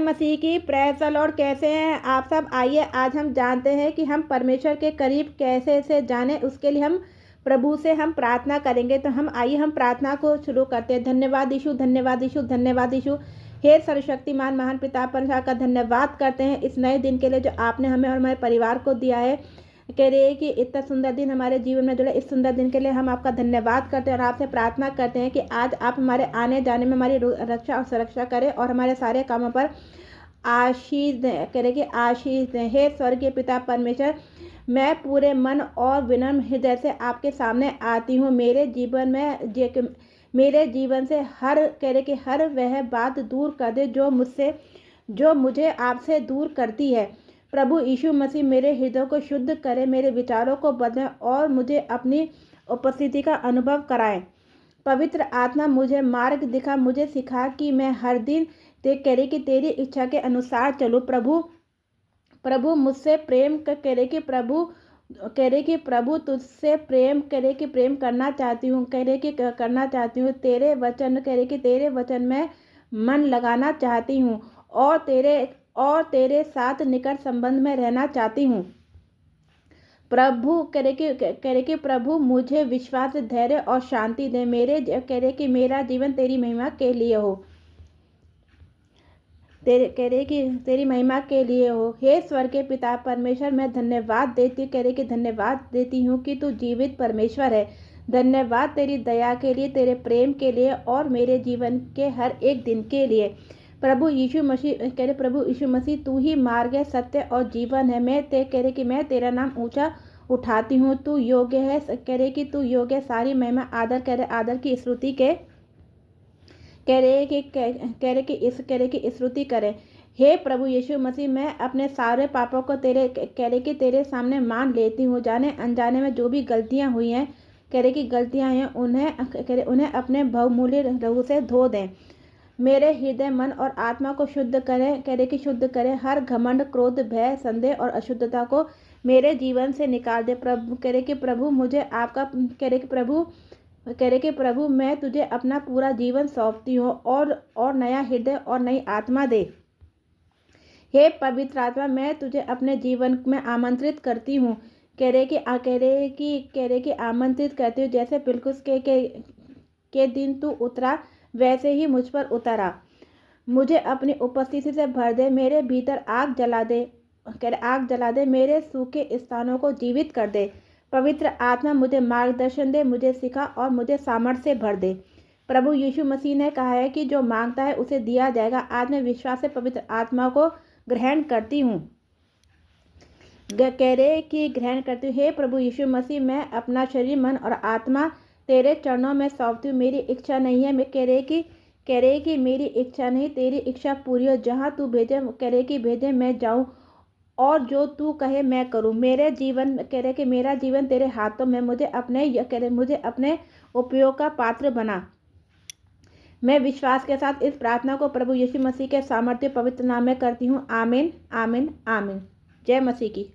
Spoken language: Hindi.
मसीह की। Praise the Lord. कैसे हैं आप सब? आइए आज हम जानते हैं कि हम परमेश्वर के करीब कैसे से जाने, उसके लिए हम प्रभु से हम प्रार्थना करेंगे। तो आइए हम प्रार्थना को शुरू करते हैं। धन्यवाद यीशु, धन्यवाद यीशु, धन्यवाद यीशु। हे सर्वशक्तिमान महान पिता परमेश्वर का धन्यवाद करते हैं इस नए दिन के लिए जो आपने हमें और हमारे परिवार को दिया है। कह रहे हैं कि इतना सुंदर दिन हमारे जीवन में जुड़े, इस सुंदर दिन के लिए हम आपका धन्यवाद करते हैं और आपसे प्रार्थना करते हैं कि आज आप हमारे आने जाने में हमारी रक्षा और सुरक्षा करें और हमारे सारे कामों पर आशीष दें। कह रहे कि आशीष दें। हे स्वर्गीय पिता परमेश्वर, मैं पूरे मन और विनम्र हृदय से आपके सामने आती हूँ। मेरे जीवन से हर कह रहे कि हर वह बात दूर कर दे जो मुझे आपसे दूर करती है। प्रभु यीशु मसीह मेरे हृदय को शुद्ध करे, मेरे विचारों को बदलें और मुझे अपनी उपस्थिति का अनुभव कराएं। पवित्र आत्मा मुझे मार्ग दिखा, मुझे सिखा कि मैं हर दिन करे कि तेरी इच्छा के अनुसार चलूं। प्रभु मुझसे प्रेम करे कि प्रभु तुझसे प्रेम करे कि प्रेम करना चाहती हूँ, करे कि करना चाहती हूँ। तेरे वचन करे कि तेरे वचन में मन लगाना चाहती हूँ और तेरे साथ निकट संबंध में रहना चाहती हूँ। प्रभु करे कि प्रभु मुझे विश्वास, धैर्य और शांति दे। करे कि मेरा जीवन तेरी महिमा के लिए हो, तेरी महिमा के लिए हो। हे स्वर्ग के पिता परमेश्वर, मैं धन्यवाद देती हूँ कि तू जीवित परमेश्वर है। धन्यवाद तेरी दया के लिए, तेरे प्रेम के लिए और मेरे जीवन के हर एक दिन के लिए। प्रभु यीशु मसीह तू ही मार्ग है, सत्य और जीवन है। मैं तेरा नाम ऊंचा उठाती हूँ। तू योग्य है, तू योग्य सारी महिमा आदर की स्तुति के स्तुति करे। हे प्रभु यीशु मसीह, मैं अपने सारे पापों को तेरे सामने मान लेती हूँ। जाने अनजाने में जो भी गलतियाँ हुई हैं, गलतियाँ हैं, उन्हें अपने बहुमूल्य लहू से धो दें। मेरे हृदय, मन और आत्मा को शुद्ध करें। हर घमंड, क्रोध, भय, संदेह और अशुद्धता को मेरे जीवन से निकाल दे। प्रभु मुझे आपका प्रभु मैं तुझे अपना पूरा जीवन सौंपती हूँ और नया हृदय और नई आत्मा दे। हे पवित्र आत्मा, मैं तुझे अपने जीवन में आमंत्रित करती हूँ। आमंत्रित करती हूँ। जैसे पिलकुस के दिन तू उतरा, वैसे ही मुझ पर उतरा। मुझे अपनी उपस्थिति से भर दे। मेरे भीतर आग जला दे। मेरे सूखे स्थानों को जीवित कर दे। पवित्र आत्मा मुझे मार्गदर्शन दे, मुझे सिखा और मुझे सामर्थ्य से भर दे। प्रभु यीशु मसीह ने कहा है कि जो मांगता है उसे दिया जाएगा। आज मैं विश्वास से पवित्र आत्मा को ग्रहण करती हूँ। ग्रहण करती हूँ। हे प्रभु यीशु मसीह, मैं अपना शरीर, मन और आत्मा तेरे चरणों में सौंपती हूँ। मेरी इच्छा नहीं है, मैं कि मेरी इच्छा नहीं, तेरी इच्छा पूरी हो। जहाँ तू भेजे मैं जाऊँ और जो तू कहे मैं करूँ। मेरा जीवन तेरे हाथों में। मुझे अपने उपयोग का पात्र बना। मैं विश्वास के साथ इस प्रार्थना को प्रभु यीशु मसीह के सामर्थ्य पवित्र नाम में करती हूँ। आमीन, आमीन, आमीन। जय मसीह की।